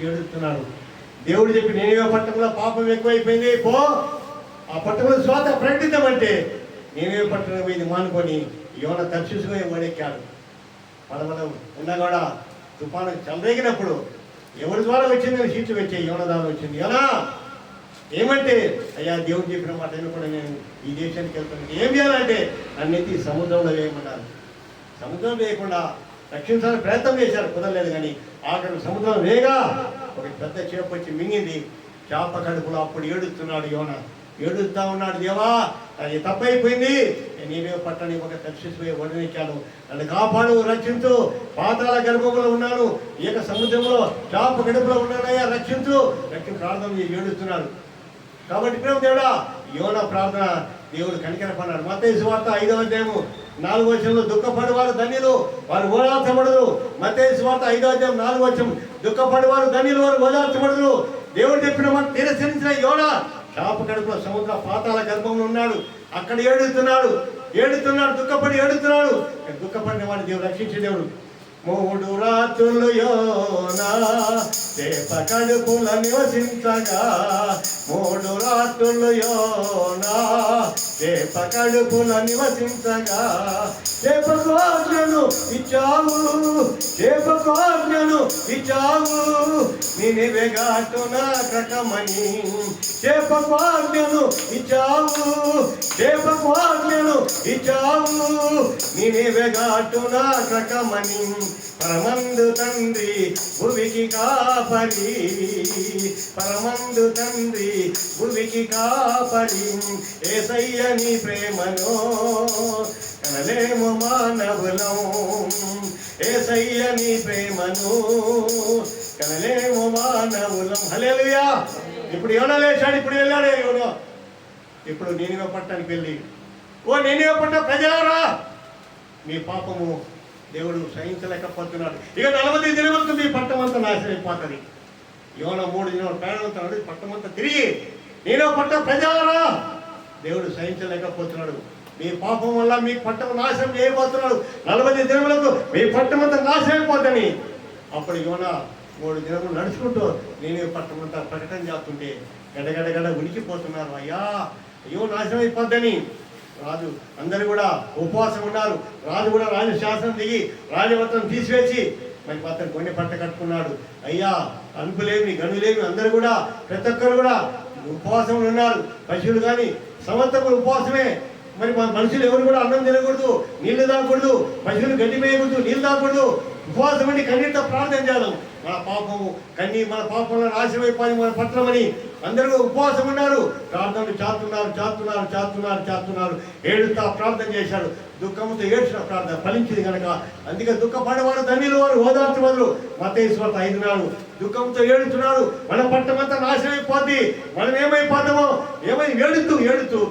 ఏడుస్తున్నాడు. దేవుడు చెప్పి నినేవే పట్టణంలో పాపం ఎక్కువైపోయింది, పో ఆ పట్టణంలో స్వాత ప్రకటించమంటే నినేవే పట్టణం పోయింది మానుకొని యోనా తర్షీషుకు ఓడెక్కాడు. పడవలో ఉన్నా కూడా తుఫాను చెలరేగినప్పుడు ఎవరి ద్వారా వచ్చిందని సీట్లు వచ్చాయి. యోనా ద్వారా వచ్చింది. యోనా ఏమంటే అయ్యా దేవుడు చెప్పిన మాట కూడా నేను ఈ దేశానికి వెళ్తాను. ఏం చేయాలంటే నన్నెత్తి సముద్రంలో వేయమన్నారు. సముద్రం వేయకుండా రక్షించాలని ప్రయత్నం చేశారు, కుదరలేదు. కానీ ఆఖరి సముద్రం వేగా ఒక పెద్ద చేప వచ్చి మింగింది. చేప కడుపులో అప్పుడు ఏడుస్తున్నాడు యోన. ఏడుస్తా ఉన్నాడు, దేవా అది తప్పైపోయింది, నీవే పట్టని ఒక దర్శించిపోయి వడనిచ్చాను, నన్ను కాపాడు, రక్షించు, పాతాళ గర్భంలో ఉన్నాను, ఏక సముద్రంలో చేప కడుపులో ఉన్నానయ్యా, రక్షించు ప్రార్థన ఏడుస్తున్నాడు. కాబట్టి ప్రేమ దేవుడా యోన ప్రార్థన దేవుడు కనికరపడ్డాడు. మత్తయి సువార్త 5వ అధ్యాయము 4వ వచనంలో దుఃఖపడేవారు ధన్యులు, వారు ఓదార్చబడరు. మత్తయి సువార్త 5వ అధ్యాయం 4వ వచనం, దుఃఖపడేవారు ధన్యులు, వారు ఓదార్చబడరు. దేవుడు చెప్పిన మాట తిరస్కరించిన యోన చేప కడుపులో సముద్ర పాతాళ గర్భంలో ఉన్నాడు. అక్కడ ఏడుస్తున్నాడు, దుఃఖపడి ఏడుతున్నాడు. దుఃఖపడిన వాడిని దేవుడు రక్షించే దేవుడు. 3 రాత్రులు యోనా చేప కడుపుల నివసించగా, 3 రాత్రులు యోనా చేప కడుపుల నివసించగా, చేపకు ఆజ్ఞను ఇచ్చావు, చేపకు ఆజ్ఞను ఇచ్చావు, నినివే ఘాటున క్రకమని, చేపకు ఆజ్ఞను ఇచ్చావు, చేపకు ఆజ్ఞను ఇచ్చావు, నినివే ఘాటున క్రకమని, పరమందు తండ్రి భువికి కాపరి, పరమందు తండ్రి భువికి కాపరి, యేసయ్య నీ ప్రేమను కనలేము మానవులం, యేసయ్య నీ ప్రేమను కనలేము మానవులం. హల్లెలూయా. ఇప్పుడు యోనా లేచాడు, ఇప్పుడు వెళ్ళాడు యోనా. ఇప్పుడు నీనివే పట్టణానికి వెళ్ళి, ఓ నీనివే పట్టణ ప్రజలారా, మీ పాపము దేవుడు సహించలేకపోతున్నాడు, ఇక 40 దినములకు మీ పట్టణం అంతా నాశనం అయిపోతుంది. యోన 3 దినాలు ప్రయాణం పట్టణం అంతా తిరిగి, నేను పట్టణ ప్రజలారా, దేవుడు సహించలేకపోతున్నాడు, మీ పాపం వల్ల మీ పట్టణం నాశనం చేయబోతున్నాడు, 40 దినములకు మీ పట్టణం అంతా నాశనం అయిపోతుంది. అప్పుడు యోన 3 దినములు నడుచుకుంటూ నేను పట్టణం అంతా ప్రకటన చేస్తుంటే గడగడగడ ఉనికిపోతున్నారు. అయ్యో నాశనం అయిపోద్దని రాజు అందరూ కూడా ఉపవాసం ఉన్నారు. రాజు కూడా రాజు శాసనం దిగి రాజవస్త్రం తీసివేసి మరి అతను కొన్ని పట్ట కట్టుకున్నాడు. అయ్యా అనుకులేమి గనులేమి అందరూ కూడా ప్రతి ఒక్కరు కూడా ఉపవాసంలో ఉన్నారు. పశువులు కానీ సంవత్సరం ఉపవాసమే. మరి మనుషులు ఎవరు కూడా అన్నం తినకూడదు, నీళ్లు తాగకూడదు, పశువులు గడ్డి మేయకూడదు, నీళ్ళు తాగకూడదు. ఉపవాసం అండి కన్నీటితో ప్రార్థన చేద్దాం. మన పాపము మన పాపంలో నాశనమైపోయి మన పట్టణమని అందరూ ఉపవాసం ఉన్నారు. ప్రార్థనలు చాతున్నారు. ఏడుస్తా ప్రార్థన చేశాడు. దుఃఖంతో ఏడ్చిన ప్రార్థన ఫలించింది కనుక అందుకే దుఃఖపడేవాడు ధన్యులు, వారు ఓదార్చబడరు. మత్తయి సువార్త 5:4. దుఃఖంతో ఏడుతున్నాడు, మన పట్టణమంతా నాశనమైపోద్ది, మనం ఏమైపోతామో ఏడుతూ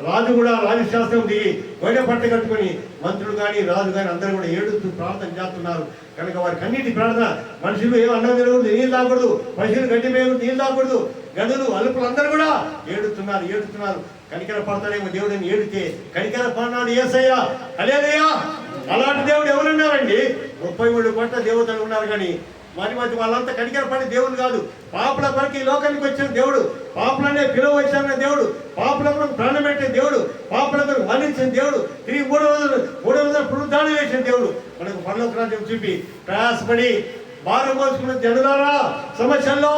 రాజు కూడా రాజశాస్త్రం దిగి గొడవ పట్ట కట్టుకొని మంత్రులు కానీ రాజు కానీ అందరూ కూడా ఏడుస్తూ ప్రార్థన చేస్తున్నారు కనుక వారి కన్నీటి ప్రార్థన. మనుషులు ఏమో అన్నం తినకూడదు, నీళ్ళు తాగకూడదు, పశువులు గడ్డి మేయకూడదు, నీళ్ళు తాగకూడదు, గదులు అలుపులు అందరూ కూడా ఏడుతున్నారు. కనికర పడతాడేమో దేవుడిని ఏడితే కనికర పడినాడు యేసయ్య. హల్లెలూయా. అలాంటి దేవుడు ఎవరున్నారండి? 33 కోట్ల దేవతలు ఉన్నారు. కానీ మరి వాళ్ళంతా కనికర పడే దేవుడు కాదు. పాపుల కొరకు ఈ లోకానికి వచ్చిన దేవుడు, పాపులనే పిలువ వచ్చిన దేవుడు, పాపుల కొరకు ప్రాణం పెట్టే దేవుడు, పాపుల కొరకు మరణించిన దేవుడు, తిరిగి 3 రోజులు పునరుద్ధానం చేసిన దేవుడు మనకు పరలోక రాజ్యం చూపి ప్రయాసపడి భారం మోసుకున్న జనులారా, సమస్యల్లో,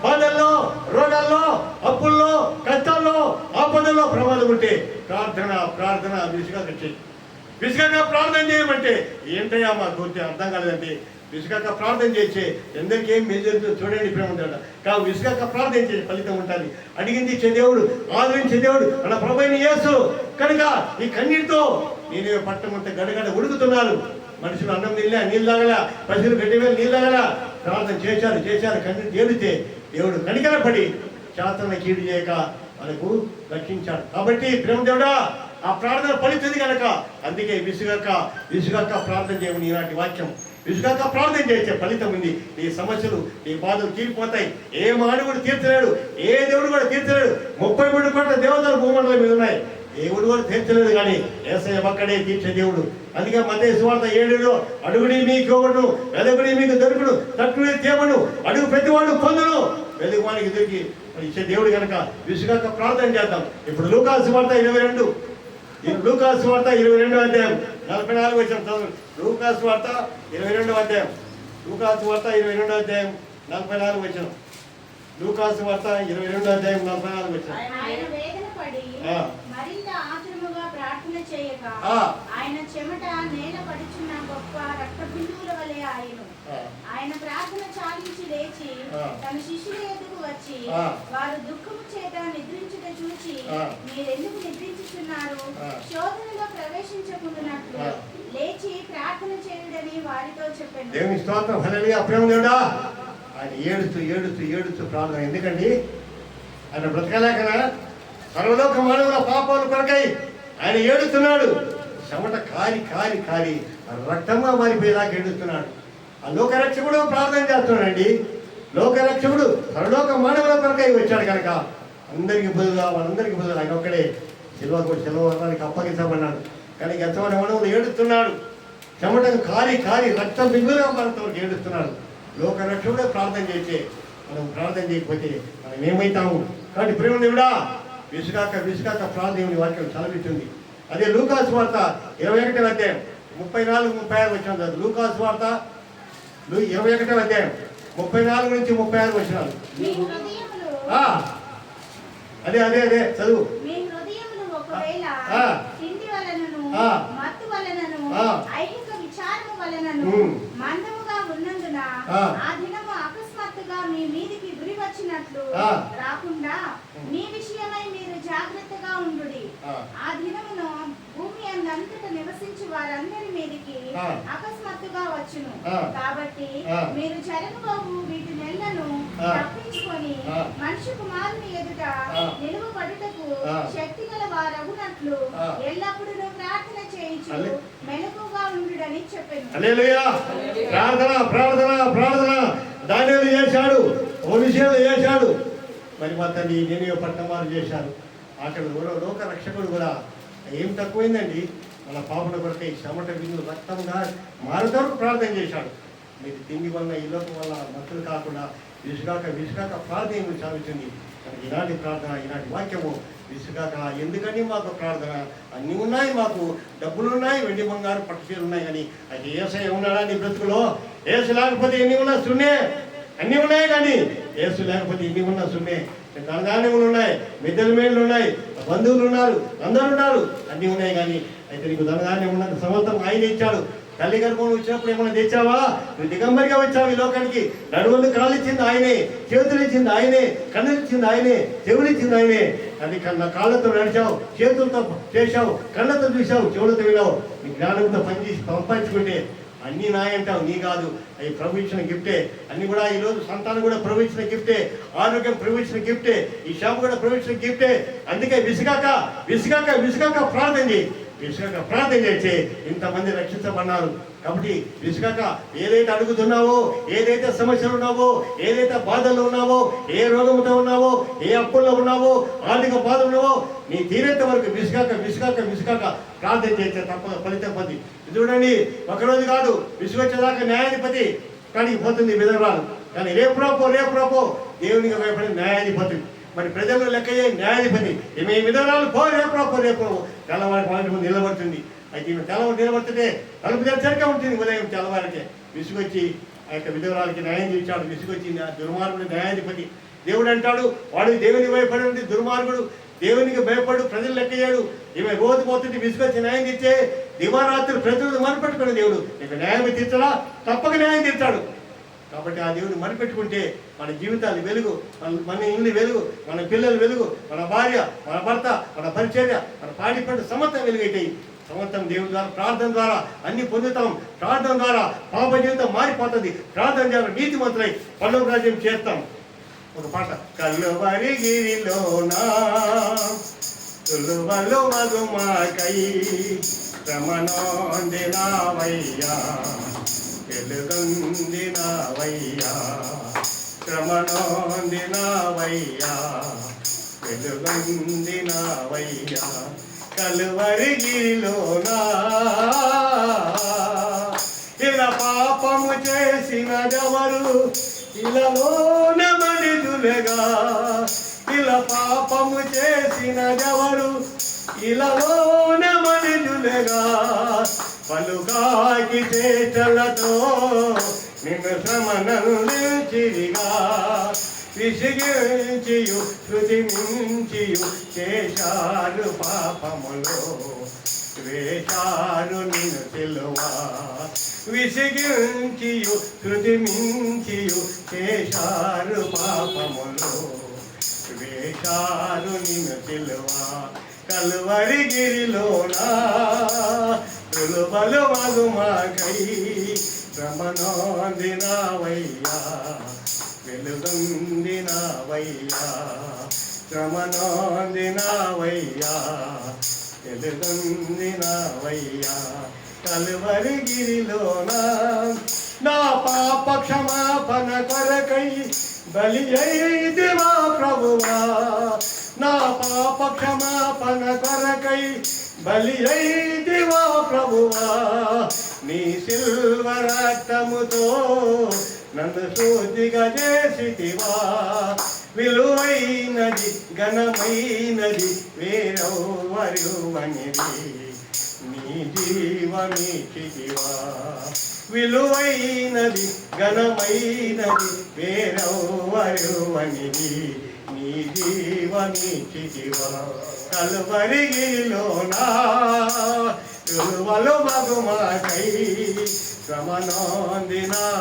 బాధల్లో, రోగాల్లో, అప్పుల్లో, కష్టాల్లో, ఆపదల్లో ప్రమాదం ఉంటే ప్రార్థన విసుగగా ప్రార్థన చేయమంటే ఏంటయ్యా మా గురించి అర్థం కాలేదంటే విసుగక ప్రార్థన చేసే ఎందరికీ ఏం మేలు జరుగుతుందో చూడండి ప్రేమ ఉంటాడు. కాబట్టి విసుగక ప్రార్థన చేసే ఫలితం ఉంటుంది. అడిగింది ఇచ్చే దేవుడు, ఆదరించే దేవుడు మన ప్రభువైన యేసు కనుక ఈ కన్నీటితో నేను పట్టమంతా గడగడ ఉడుకుతున్నారు. మనుషులు అన్నం నీళ్ళు తాగల, పశువులు గడ్డి వేలు నీళ్ళు తాగల. ప్రార్థన చేశారు కన్నీటి ఏడితే దేవుడు కనికరపడి శాస్త్రాన్ని కీడు చేయక మనకు రక్షించాడు. కాబట్టి ప్రేమ దేవుడా ఆ ప్రార్థన ఫలితుంది కనుక అందుకే విసుగక ప్రార్థన చేయమని ఈనాటి వాక్యం. విసుగక ప్రార్థన చేసే ఫలితం ఉంది. ఈ సమస్యలు ఈ బాధలు తీరిపోతాయి. ఏ మానవుడు తీర్చలేడు, ఏ దేవుడు కూడా తీర్చలేడు. 33 కోట్ల దేవతలు భూమండలం మీద ఉన్నాయి. దేవుడు కూడా తీర్చలేదు, కానీ యేసయ్య ఒక్కడే తీర్చే దేవుడు. అందుకే మత్తయి సువార్త 7లో అడుగుడి మీకు ఇవ్వను, వెదకుడి మీకు దొరుకును, తట్టుడి తేమను, అడుగు ప్రతివాడు పొందును, వెదుగువానికి దొరికి ఇచ్చే దేవుడు కనుక విసుగక ప్రార్థన చేద్దాం. ఇప్పుడు లూకాసు సువార్త 22 అధ్యాయం 44 వచనం చదువు. లూకాసు వార్త 22 అధ్యాయం 44 వచనం. లూకాసు వార్త 22వ అధ్యాయం 44 వచ్చిన. ఆయన వేదన పడి ఆ. మరింత ఆతురముగా ప్రార్థన చేయగా ఆ. ఆయన చెమట నేల పడుచున్న గొప్ప రక్త బిందువుల వలె ఆయను. ఆయన ప్రార్థన చాలించి లేచి ఆ. తన శిష్యుల ఎదుగు వచ్చి ఆ. వారు దుఃఖము చేత నిద్రించుట చూచి ఆ. మీరెందుకు నిద్రించుతున్నారు, ఆ. శోధనలో ప్రవేశించకుండానట్లు ఆ. లేచి ప్రార్థన చేయుడని వారితో చెప్పాను. దేవుని స్తోత్రం. హల్లెలూయా. ప్రేమ దేవుడా, ఆయన ఏడుస్తూ ఏడుస్తూ ఏడుస్తూ ప్రార్థన. ఎందుకండి ఆయన బ్రతకలేకనా? సర్వలోక మానవుల పాపాలు కొరకై ఆయన ఏడుస్తున్నాడు. చెమట కారి కారి కారి రక్తంగా మారిపోయేలాగా ఏడుస్తున్నాడు. ఆ లోకరక్షకుడు ప్రార్థన చేస్తున్నాడండి. లోకరక్షకుడు సర్వలోక మానవుల కొరకై వచ్చాడు కనుక అందరికి బదులుగా వాళ్ళందరికీ బదులు ఆయన ఒక్కడే సెలవుకి అప్పగించబడ్డాడు. కానీ ఎంతమంది మానవులు ఏడుస్తున్నాడు. చెమటను కారి కారి రక్తం బిగులుగా మనతో ఏడుస్తున్నాడు. లోకరక్షకుడే ప్రార్థన చేస్తే మనం ప్రార్థన చేయకపోతే మనం ఏమవుతాము? కాబట్టి ప్రేమ దేవుడా, విసుగాక విసుగాక ప్రార్థన వాక్యం చదివిస్తుంది. అదే లూకాసు వార్త 21వ అధ్యాయం 34-36 వచ్చిన. లూకాసు వార్త 21వ అధ్యాయం 34 నుంచి 36 వచ్చినారు. మీ హృదయములు అదే అదే అదే చదువు. మీ హృదయములు ఒకవేళ ఆ. తిండి వలనను ఆ. మత్తు వలనను ఆ. ఐహిక విచారము వలనను మందముగా ఉన్నందున ఆ. ఆ దినము అకస్మాత్తుగా మీ మీదికి గురి వచ్చినట్లు ఆ. రాకుండా మీ విషయమై మీరు జాగ్రత్తగా ఉండుడి. ఆ. ఆ దినమును భూమి అంతట నివసించి వారందరి మీదికి ఆ. అకస్మాత్తుగా వచ్చును. ఆ. కాబట్టి ఆ. మీరు జరగబోవు వీటి నెలను ఆ. తప్పించుకొని ఆ. మనిషి కుమారుని ఎదుట ఆ. నిలువబడుటకు ఆ. శక్తి గల వారగునట్లు ఆ. ఎల్లప్పుడూ ప్రార్థన చేయించు అలే. మెలకుగా ఉండుడని చెప్పాను. హల్లెలూయా. ప్రార్థన ప్రార్థన ప్రార్థన దానియేలు చేశాడు, ఓనిషేలు చేశాడు, మరి మా తల్లి నినివే పట్టణం వారు చేశారు. అక్కడ లోక రక్షకుడు కూడా ఏం తక్కువైందండి? మన పాపల కొరకై చెమట బిందు రక్తంగా మారుతూ ప్రార్థన చేశాడు. మీరు తిండి వల్ల ఈ లోకం వల్ల మత్తులు కాకుండా విసుగాక విసుగాక ప్రార్థన సాగుతుంది. మనకి ఇలాంటి ప్రార్థన, ఇలాంటి వాక్యము విసుగాక. ఎందుకని మాకు ప్రార్థన? అన్నీ ఉన్నాయి, మాకు డబ్బులు ఉన్నాయి, వెండి బంగారు పట్టుచీరలు ఉన్నాయి, కానీ అయితే యేసయ్య ఉన్నాడా నీ బ్రతుకులో? యేసు లేకపోతే ఎన్ని ఉన్నా సున్నే. అన్నీ ఉన్నాయి కానీ యేసు లేకపోతే ఇన్ని ఉన్నా సున్నే. ధనధాన్యములు ఉన్నాయి, మిద్దెల మేళ్ళు ఉన్నాయి, బంధువులు ఉన్నారు, అందరూ ఉన్నారు, అన్నీ ఉన్నాయి కానీ అయితే నీకు ధనధాన్యం ఉన్నంత సమర్థం ఆయన ఇచ్చాడు. తల్లి గర్భం వచ్చినప్పుడు ఏమైనా తెచ్చావా? నువ్వు దిగంబరిగా వచ్చావు ఈ లోకానికి. నడువలు కాళ్ళు ఇచ్చింది ఆయనే, చేతులు ఇచ్చింది ఆయనే, కన్నులు ఇచ్చింది ఆయనే, చెవులు ఇచ్చింది ఆయనే. అది కాళ్ళతో నడిచావు, చేతులతో చేశావు, కళ్ళతో చూసావు, చెవులతో వినావు. నీ జ్ఞానంతో పనిచేసి సంపాదించుకుంటే అన్నీ నాయంటావు, నీ కాదు. అవి ప్రభు ఇచ్చిన గిఫ్టే. అన్ని కూడా ఈరోజు సంతానం కూడా ప్రభు ఇచ్చిన గిఫ్టే, ఆరోగ్యం ప్రభు ఇచ్చిన గిఫ్టే, ఈ షాపు కూడా ప్రభు ఇచ్చిన గిఫ్టే. అందుకే విసుగాక విసుగాక విసుగాక ప్రార్థన చేయి. విసుగాక ప్రార్థన చేసి ఇంతమంది రక్షించబడినారు. కాబట్టి విసుగాక ఏదైతే అడుగుతున్నావో, ఏదైతే సమస్యలు ఉన్నావో, ఏదైతే బాధలు ఉన్నావో, ఏ రోగంతో ఉన్నావో, ఏ అప్పుల్లో ఉన్నావో, ఆర్థిక బాధలు ఉన్నావో, నీ తీరేంత వరకు విసుగాక విసుగాక విసుగాక ప్రార్థన చేస్తే తప్ప ఫలితం పొంది. చూడండి, ఒకరోజు కాదు, విసుగొచ్చేదాకా న్యాయాధిపతి కానీ పోతుంది విధవరాలు. కానీ రేపు దేవునికి భయపడి న్యాయాధిపతి, మరి ప్రజలు లెక్కయ్యే న్యాయాధిపతి. ఈమె విధవరాలు రేపు తెల్లవారి నిలబడుతుంది. అయితే ఈమె తెల్లవారు నిలబడుతుంటే తలుపు తెరచరిగా ఉంటుంది. ఉదయం తెల్లవారికే విసుగొచ్చి ఆ యొక్క విధవరాలకి న్యాయం చేశాడు. విసుగొచ్చి దుర్మార్గుడు న్యాయాధిపతి. దేవుడు అంటాడు, వాడు దేవునికి భయపడి ఉంది దుర్మార్గుడు, దేవునికి భయపడు ప్రజలు లెక్కయ్యాడు. ఈమె రోజు పోతుంది విసుగొచ్చి న్యాయం తీర్చే దివారాత్రులు ప్రజలు మరిపెట్టుకునే దేవుడు నీకు న్యాయం తీర్చడా? తప్పక న్యాయం తీర్చాడు. కాబట్టి ఆ దేవుని మరిపెట్టుకుంటే మన జీవితాలు వెలుగు, మన ఇల్లు వెలుగు, మన పిల్లలు వెలుగు, మన భార్య, మన భర్త, మన పరిచర్య, మన పాడి పంట సమర్థం వెలుగైతాయి. సమర్థం దేవుని ద్వారా, ప్రార్థన ద్వారా అన్ని పొందుతాం. ప్రార్థన ద్వారా పాప జీవితం మారిపోతుంది. ప్రార్థన ద్వారా నీతిమంతులై పల్లవ రాజ్యం చేస్తాం. ఒక పాట. కల్లువరి గిరిలోనా తులువలు మగుమాకై శ్రమనొందినావయ్యా, వెలుగొందినావయ్యా, శ్రమనొందినావయ్యా, వెలుగొందినావయ్యా. కలువరి గిరిలోనా ఇలా పాపము చేసినదెవరు? ఇలాలోన మనుషులుగా. ఇలా పాపము చేసినదెవరు? ఇలాలోన మనుషులుగా. పలుకాకి చేతలతో నిన్ను శ్రమనందించిరిగా. విసిగించియు శృతి మించియు చేశారు పాపములో వేశారు నిన్ను సిలువా విసిగించియు శృతి మించియు చేశారు పాపములో వేశారు నిన్ను సిలువా కలువరి గిరిలోనా తులుబలు మగుమాకై శ్రమనొందినావయ్యా వెలుగొందినావయ్యా శ్రమనొందినావయ్యా వెలుగొందినావయ్యా కలువరి గిరిలోనా నా పాప క్షమాపణ కొరకై బలి అయిదివా ప్రభువా నా పాప క్షమాపణ కొరకై బలి అయిదివా ప్రభువా నీ సిల్వ రక్తముతో నన్ను శుద్ధిగా చేసితివా విలువైనది ఘనమైనది వేరెవ్వరువనిది నీ జీవమిచ్చితివా విలువైనది ఘనమైనది వేరెవ్వరువనిది నీ జీవమిచ్చితివా కలువరిగిలోనా తులువలు మగుమాకై శ్రమనొందినావయ్యా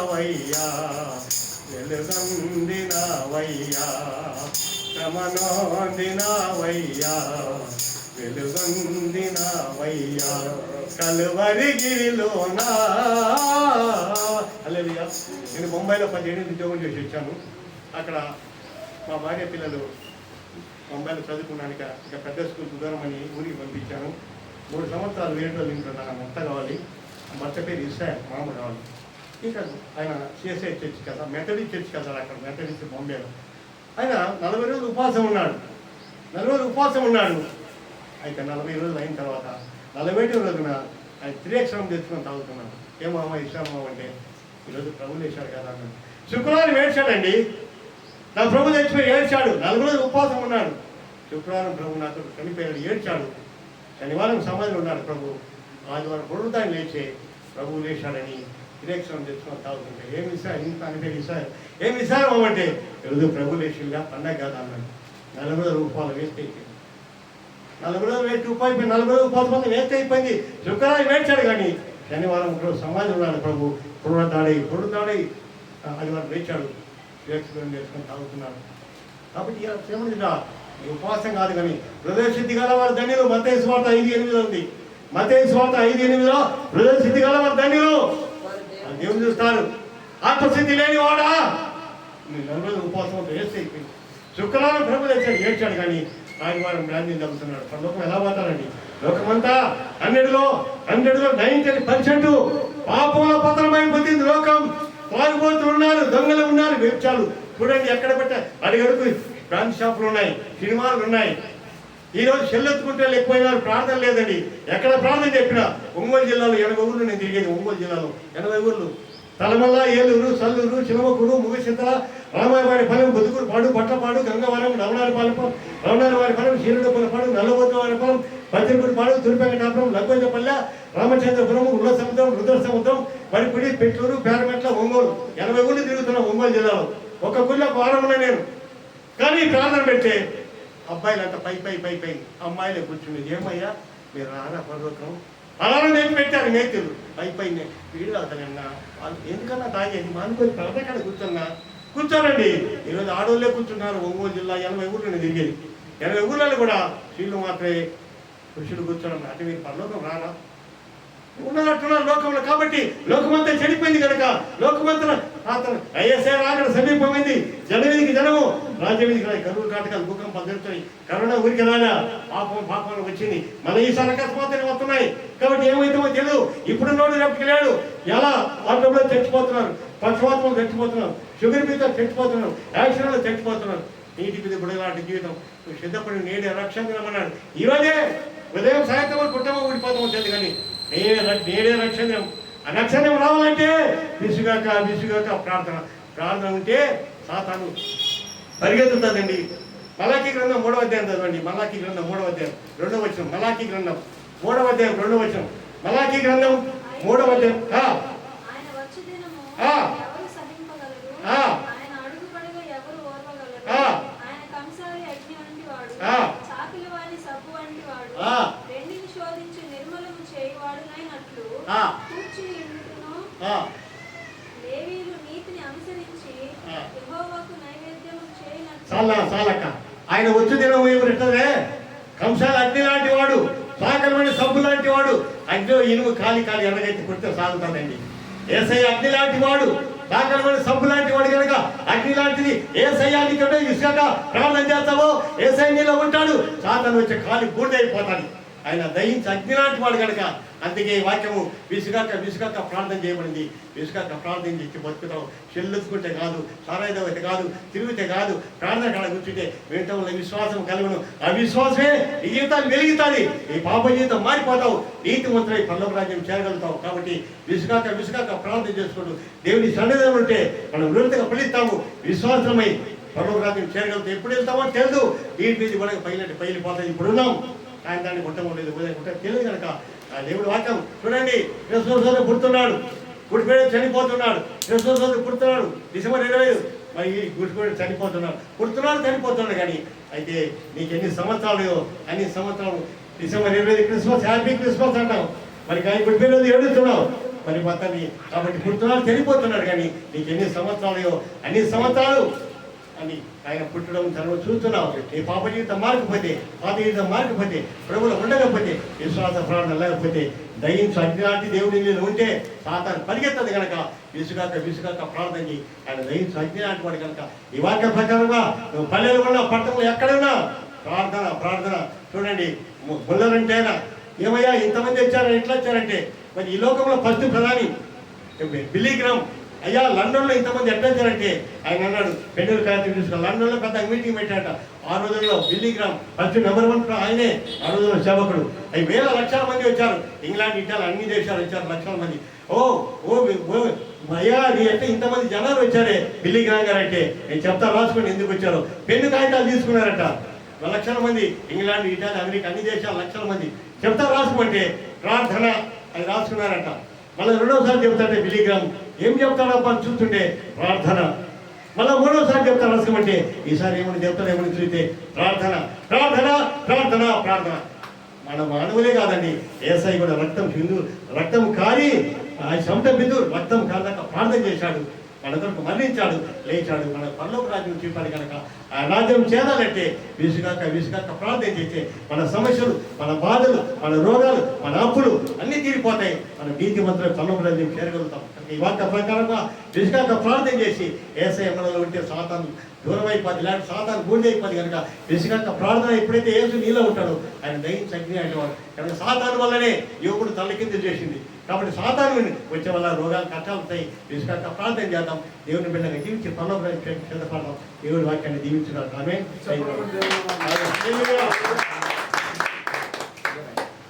వెలుగొందినావయ్యా శ్రమనొందినావయ్యా వెలుగొందినావయ్యా కలువరిగిలోనా. హల్లెలూయా. నేను ముంబైలో 17 ఉద్యోగం చేసి వచ్చాను. అక్కడ మా భార్య పిల్లలు ముంబైలో చదువుకున్నాక ఇక పెద్ద స్కూల్ దూరమని ఊరికి పంపించాను. 3 సంవత్సరాలు వేరే ఇంట్లో నాకు భర్త కావాలి. భర్త పేరు ఇస్రాయల్ మామూలు కావాలి. ఇంకా ఆయన సిఎస్ఐ చర్చ్ కదా, మెథడిస్ట్ చర్చ్ కదా, అక్కడ మెథడిస్ట్ బాంబేలో ఆయన 40 రోజులు ఉపవాసం ఉన్నాడు. 40 రోజులు ఉపవాసం ఉన్నాడు. అయితే 40 రోజులు అయిన తర్వాత 41వ రోజున ఆయన 3 అక్షరం తెచ్చుకొని తాగుతున్నాడు. ఏమో అమ్మ ఇష్టామో అంటే ఈరోజు ప్రభు లేచాడు కదా అన్నాడు. శుక్రవారం ఏడ్చాడండి. నా ప్రభు తెచ్చిపోయి ఏడ్చాడు. 40 రోజులు ఉపవాసం ఉన్నాడు. శుక్రవారం ప్రభు నాకు చనిపోయాడు, ఏడ్చాడు. శనివారం సమాధిలో ఉన్నాడు ప్రభు. ఆదివారం పొడుతాన్ని లేచే ప్రభు లేచాడని విరేక్షణం తెచ్చుకొని తాగుతుంటే ఏమి ఇస్తారు ఇంత అంటే ఇస్తారు ఏమి ఇస్తారు అంటే ఈరోజు ప్రభు లేచిగా పండగ కాదు అన్నాడు. 40 రోజులు ఉపవాసం వేస్ట్ అయిపోయింది. 40 రోజులు వేస్ట్ అయిపోయింది. 40 రోజులు ఉపవాసం వేస్ట్ అయిపోయింది. శుక్రవారం వేడ్చాడు కానీ శనివారం రోజు సమాధిలో ఉన్నాడు ప్రభు. పొడుతాడై ఆదివారం లేచాడు. విరేక్షణం చేసుకొని తాగుతున్నాడు. కాబట్టి ఏమన్నా ఈ ఉపవాసం కాదు కానీ హృదయ సిద్ధి గల వారు ధన్యులు. మత్తయి సువార్త 5:8 ఉంది. మత్తయి సువార్త 5:8 హృదయ సిద్ధి గల వారు ధన్యులు, దేవుని చూస్తారు. ఆత్మసిద్ధి లేని వాడా 40 రోజులు ఉపవాసం వేస్ట్ అయిపోయింది. శుక్రవారం ప్రభు తెచ్చాడు, ఏడ్చాడు కానీ ఆదివారం బ్రాంతిని తగ్గుతున్నాడు. లోకం ఎలా పోతారండి? లోకమంతా 100లో 90% పాపంలో పతనమైపోతుంది. లోకం తాగుబోతులు ఉన్నారు, దొంగలు ఉన్నారు, వ్యభిచారులు చూడండి. ఎక్కడ పెట్టా అడుగడుగు బ్రాంచ్ షాపులు ఉన్నాయి, సినిమాలు ఉన్నాయి. ఈరోజు చెల్లెత్తుకుంటే ఎక్కువైనారు, ప్రార్థన లేదండి. ఎక్కడ ప్రార్థన చెప్పినా ఒంగోలు జిల్లాలో 80 ఊర్లు నేను తిరిగేది. ఒంగోలు జిల్లాలో 80 ఊర్లు. తలమల్ల, ఏలూరు, సల్లూరు, చిలమకూరు, ముగిసింతల, రామాయవారిపాలెం, బుదుకూరు పాడు, పట్లపాడు, గంగవరం, రవణారవారిపాలెం, శీరుడుపులపాడు, నల్లబోతవారిపాలెం, పత్రికూరుపాడు, తురిపెంకటాపురం, లగ్గొంజపల్లె, రామచంద్రపురం, ఉల్లసముద్రం, రుద్రసముద్రం, వరిపిడి, పెట్లూరు, పేరమెట్ల, ఒంగోలు 80 ఊర్లు తిరుగుతున్నాం ఒంగోలు జిల్లాలో. ఒక గుళ్ళ వారం ఉన్నా నేను. కానీ ప్రార్థన పెడితే అబ్బాయిలంతా పై అమ్మాయిలే కూర్చుండేది. ఏమయ్యా మీరు రారా పర్వకం అలానే నేను పెట్టారు నేతలు పై వీడు అవుతానన్నా వాళ్ళు ఎందుకన్నా తాగేది మానుకొని ప్రార్థన కూర్చోనండి. ఈరోజు ఆడోళ్ళే కూర్చున్నారు. ఒంగోలు జిల్లా 80 ఊర్లు నేను తిరిగేది. 80 ఊర్లలో కూడా స్త్రీలు మాత్రమే, పురుషులు కూర్చోడం. అంటే మీరు పరలోకం రానా ఉన్నట్టున్నారు లోకంలో. కాబట్టి లోకమంతా చెడిపోయింది కనుక లోకమంతా అతను ఐఎస్ఐ రాగడ సమీపమైంది. జనవిధికి జనము, రాజ్యవిధికి రాయి. కరువు కాటకాలు, భూకంపాలు జరుగుతాయి. కరోనా ఊరికి రాగా పాపం వచ్చింది. మన ఈసారి అకస్మాత్తుగా వస్తున్నాయి. కాబట్టి ఏమైతుందో తెలియదు. ఇప్పుడు నోడు రేపటికి లేడు. ఎలా ఆటోలో చచ్చిపోతున్నారు, పక్షవాతంలో చచ్చిపోతున్నారు, షుగర్ మీద చచ్చిపోతున్నారు, యాక్సిడెంట్లో చచ్చిపోతున్నారు. నీటి మీద బుడలాంటి జీవితం సిద్ధపడి నేడే రక్షణ అన్నాడు. ఈరోజే ఉదయం సాయంత్రం కుటుంబం ఊడిపోతామో తెలియదు కానీ నేడే రక్షణ. ఆ రక్షణ రావాలంటే విసుగాక ప్రార్థన ఉంటే సాతాను పరిగెత్తుతుందండి. మలాకీ గ్రంథం 3వ అధ్యాయం చదవండి. మలాకీ గ్రంథం 3వ అధ్యాయం 2వ వచనం. మలాకీ గ్రంథం 3వ అధ్యాయం 2వ వచనం. మలాకీ గ్రంథం 3వ అధ్యాయం. ఆ. కూర్చుని ఉండుటను, ఆ. లేవీయులు నీతిని అనుసరించి ఆ. యెహోవాకు నైవేద్యము చేయనట్లు చాలక్క ఆయన వచ్చి దినం ఏమిటంటే కంసాల అగ్ని లాంటి వాడు, సాకరమైన సబ్బు లాంటి వాడు, అగ్నిలో ఇనుము కాలి ఎనగైతే కొడితే సాగుతాడండి. యేసయ్య అగ్ని లాంటి వాడు, సాకరమైన సబ్బు లాంటి వాడు కనుక అగ్ని లాంటిది యేసయ్యాని కంటే ఇసుక ప్రార్థన చేస్తావో యేసయ్య నీలో ఉంటాడు, సాతాను వచ్చే కాలి బూడిదైపోతాడు. ఆయన దయించి అగ్ని లాంటి వాడు కనుక అందుకే ఈ వాక్యము విసుగాక ప్రార్థన చేయబడింది. విసుగాక ప్రార్థన చేసి బతుకుతాం. చెల్లుకుంటే కాదు, సారాయితే కాదు, తిరిగితే కాదు, ప్రార్థన కాడ కూర్చుంటే వింటంలో విశ్వాసం కలుగును. ఆ విశ్వాసమే ఈ జీవితాన్ని వెలుగుతుంది. ఈ పాప జీవితం మారిపోతావు, నీతిమంతులై పరలోక రాజ్యం చేరగలుగుతావు. కాబట్టి విసుగాక ప్రార్థన చేసుకుంటూ దేవుని సన్నిధిలో ఉంటే మనం విరుద్ధంగా ఫలిస్తాము. విశ్వాసమై పరలోక రాజ్యం చేరగలుగుతాం. ఎప్పుడు వెళ్తామో తెలుసు. వీటి మీద కూడా పైలిపోతాయి. ఇప్పుడు ఉన్నాం, సాయంత్రాన్ని కొట్టం లేదు, ఉదయం కొట్ట తెలియదు కనుక ఆ దేవుడు వాక్యం చూడండి. క్రిస్మస్ పుడుతున్నాడు, గుడిపేట చనిపోతున్నాడు. క్రిస్మస్ పుడుతున్నాడు డిసెంబర్ 25, మరి గుడిపేట చనిపోతున్నాడు. కానీ అయితే నీకు ఎన్ని సంవత్సరాలు, అన్ని సంవత్సరాలు డిసెంబర్ 25 క్రిస్మస్, హ్యాపీ క్రిస్మస్ అంటాం. మరి కానీ గుడిపేట ఏడుస్తున్నావు మరి మొత్తాన్ని. కాబట్టి పుడుతున్నాడు, చనిపోతున్నాడు. కానీ నీకు ఎన్ని సంవత్సరాలు, అన్ని సంవత్సరాలు అని ఆయన పుట్టడం తనను చూస్తున్నావు. నీ పాప జీవితం మారకపోతే, పాత జీవితం మారకపోతే, ప్రభువులో ఉండకపోతే, విశ్వాస ప్రార్థన లేకపోతే, దయించు అగ్ని లాంటి దేవుడి మీద ఉంటే సాతాను పరిగెత్తదు కనుక విసుగాక ప్రార్థన చేయి. ఆయన దయించు అగ్ని లాంటి వాడు కనుక ఈ వాక్య ప్రకారంగా నువ్వు పల్లెలు ఉన్నా, పట్టణంలో ఎక్కడున్నా ప్రార్థన చూడండి. ముల్లరంటేనా ఏమయ్యా ఇంతమంది వచ్చారా, ఎట్లా వచ్చారంటే మరి ఈ లోకంలో ఫస్ట్ ప్రధాని బిల్లీ గ్రామ్ అయ్యా లండన్లో ఇంతమంది ఎట్లా వచ్చారంటే ఆయన అన్నాడు, పెండూరు కార్తీక తీసుకుని లండన్లో పెద్ద మీటింగ్ పెట్టాట. ఆ రోజుల్లో బిల్లీ గ్రామ్ ఫస్ట్ నెంబర్ 1 ఆయనే. ఆ రోజుల్లో సేవకుడు. అవి వేల లక్షల మంది వచ్చారు. ఇంగ్లాండ్, ఇటాలీ అన్ని దేశాలు వచ్చారు లక్షల మంది. ఓ అయ్యా నీ అంటే ఇంతమంది జనాలు వచ్చారే బిల్లీ గ్రామ్ గారు అంటే నేను చెప్తా రాసుకుని ఎందుకు వచ్చారో. పెన్ను కాగితాలు తీసుకున్నారట లక్షల మంది. ఇంగ్లాండ్, ఇటాలీ, అమెరికా అన్ని దేశాలు లక్షల మంది. చెప్తా రాసుకుంటే ప్రార్థన అది రాసుకున్నారట. మళ్ళీ రెండోసారి చెప్తాడే బిల్లీ గ్రామ్ ఏం చెప్తాడబ్బా అని చూస్తుంటే ప్రార్థన. మళ్ళీ మూడోసారి చెప్తాడు రాసుకోమంటే ఈసారి ఏమని చెప్తాడు, ఏమని చూస్తే ప్రార్థన. మన మానవులే కాదండి, యేసయ్య కూడా రక్తం కారి ఆ చెమట బిందు రక్తం కాదాక ప్రార్థన చేశాడు. మన కొరకు మరణించాడు, లేచాడు. మన పరలోక రాజ్యం చూపాలి కనుక ఆ రాజ్యం చేరాలంటే విసుగాక ప్రార్థన చేస్తే మన సమస్యలు, మన బాధలు, మన రోగాలు, మన అప్పులు అన్నీ తీరిపోతాయి. మన నీతి మంత్రులు పరలోక రాజ్యం చేరగలుగుతాం. ఈ వాక్య ప్రకారంగా విసుగాక ప్రార్థన చేసి యేసయ్య మనలో ఉంటే సాతాను దూరం అయిపోద్ది, లేకపోతే సాతాను బూడిద అయిపోద్ది కనుక విసుగాక ప్రార్థన ఎప్పుడైతే యేసు నీలో ఉంటాడో ఆయన దయించి అగ్ని అనేవాడు. కనుక సాతాను వల్లనే యువకుడు తలకిందులు చేసింది. కాబట్టి సాతాను వచ్చే వల్ల రోగాలు కష్టాలు వస్తాయి. విసుగాక ప్రార్థన చేద్దాం. దేవుని బిడ్డగా జీవించి పరలోక రాజ్యం సిద్ధపడదాం. దేవుడి వాక్యాన్ని దీవించున్నాడు. ఆమేన్.